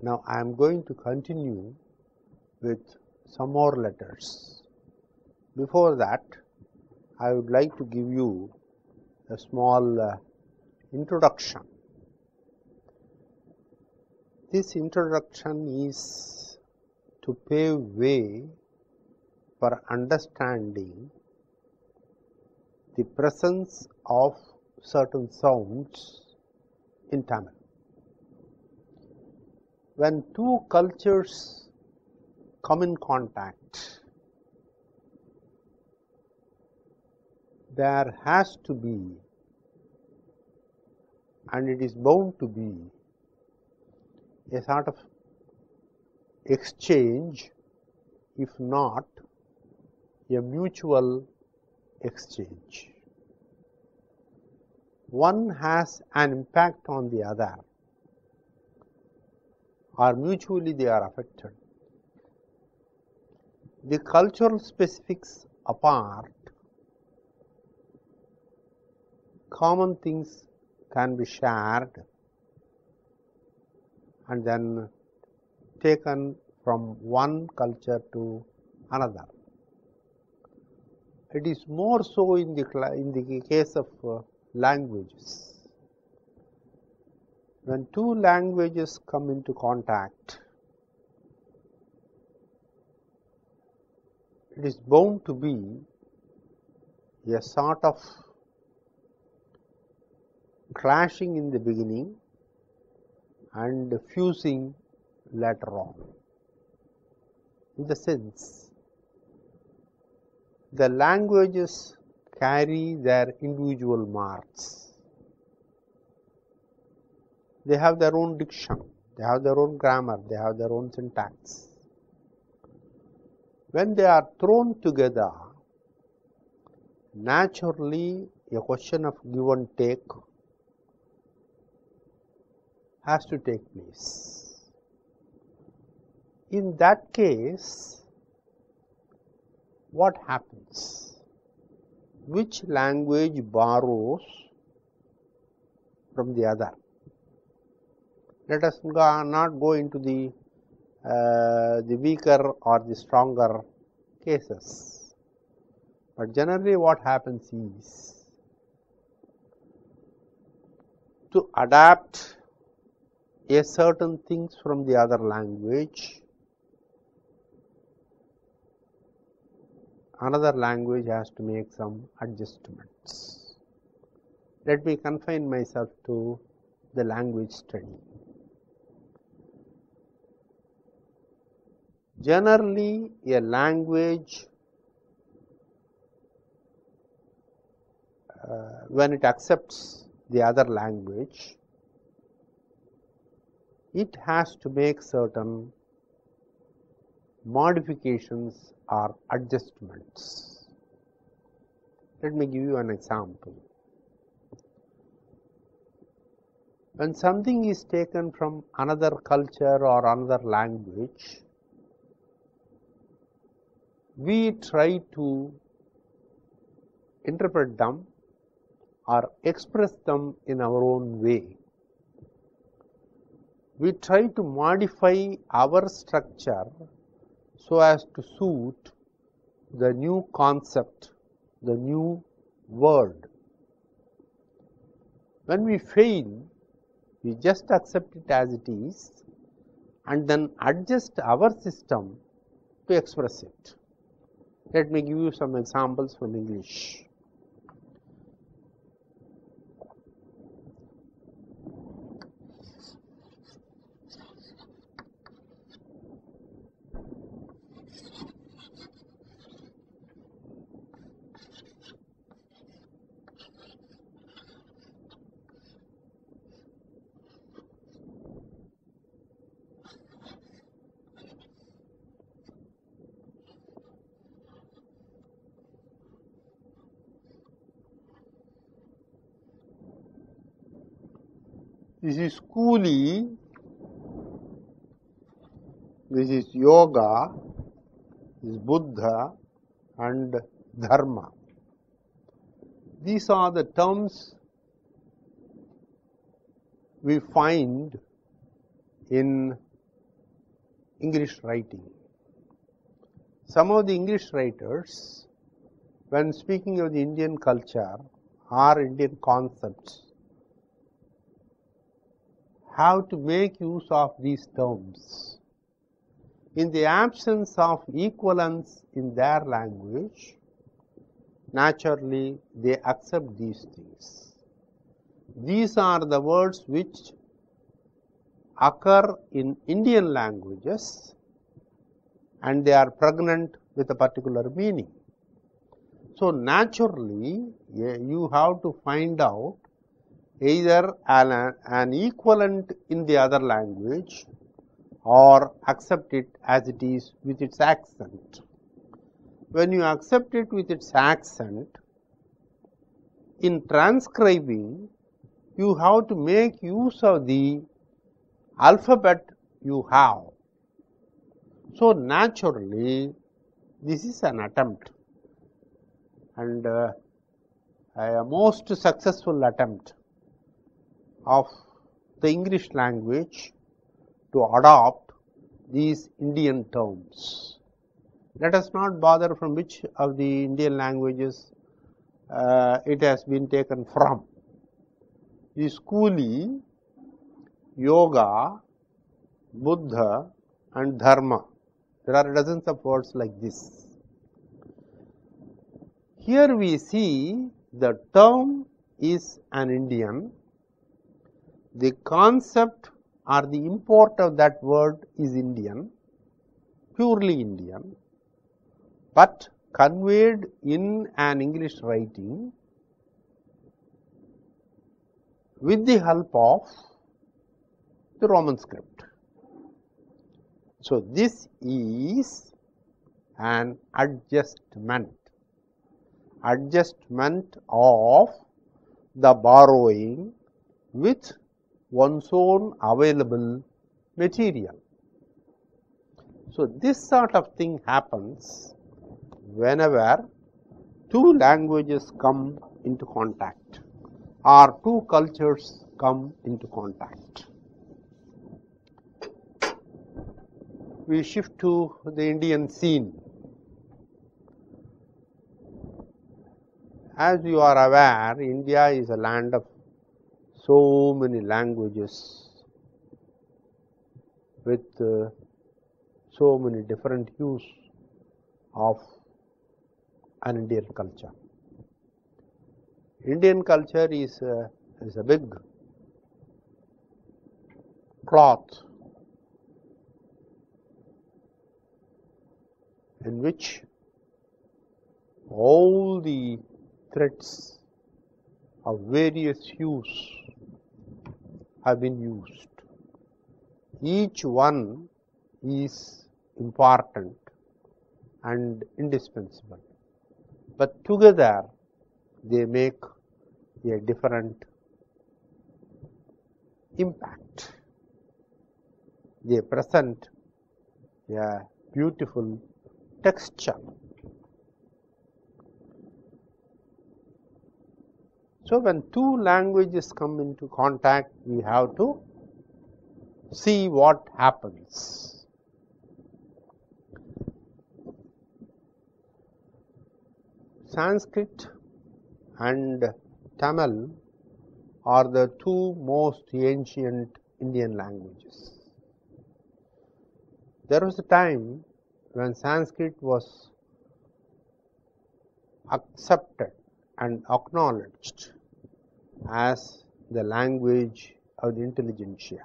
Now I am going to continue with some more letters. Before that, I would like to give you a small introduction. This introduction is to pave way for understanding the presence of certain sounds in Tamil. When two cultures come in contact, there has to be, and it is bound to be, a sort of exchange, if not a mutual exchange. One has an impact on the other, or mutually they are affected. The cultural specifics apart, common things can be shared and then taken from one culture to another. It is more so in the case of languages. When two languages come into contact, it is bound to be a sort of clashing in the beginning and fusing later on. In the sense, the languages carry their individual marks. They have their own diction, they have their own grammar, they have their own syntax. When they are thrown together, naturally a question of give and take has to take place. In that case, what happens? Which language borrows from the other? Let us not go into the weaker or the stronger cases, but generally what happens is, to adapt a certain things from the other language, another language has to make some adjustments. Let me confine myself to the language study. Generally, a language, when it accepts the other language, it has to make certain modifications or adjustments. Let me give you an example. When something is taken from another culture or another language, we try to interpret them or express them in our own way. We try to modify our structure so as to suit the new concept, the new word. When we fail, we just accept it as it is and then adjust our system to express it. Let me give you some examples from English. This is Kuli, this is Yoga, this is Buddha and Dharma. These are the terms we find in English writing. Some of the English writers, when speaking of the Indian culture or Indian concepts, have to make use of these terms. In the absence of equivalence in their language, naturally they accept these things. These are the words which occur in Indian languages and they are pregnant with a particular meaning. So naturally you have to find out either an equivalent in the other language or accept it as it is with its accent. When you accept it with its accent, in transcribing you have to make use of the alphabet you have. So naturally this is an attempt, and a most successful attempt of the English language to adopt these Indian terms. Let us not bother from which of the Indian languages it has been taken from. The Skuli, Yoga, Buddha and Dharma. There are dozens of words like this. Here we see the term is an Indian. The concept or the import of that word is Indian, purely Indian, but conveyed in an English writing with the help of the Roman script. So this is an adjustment of the borrowing with one's own available material. So this sort of thing happens whenever two languages come into contact or two cultures come into contact. We shift to the Indian scene. As you are aware, India is a land of so many languages with so many different hues of an Indian culture. Indian culture is a big cloth in which all the threads of various hues have been used. Each one is important and indispensable, but together they make a different impact. They present a beautiful texture. So when two languages come into contact, we have to see what happens. Sanskrit and Tamil are the two most ancient Indian languages. There was a time when Sanskrit was accepted and acknowledged as the language of the intelligentsia.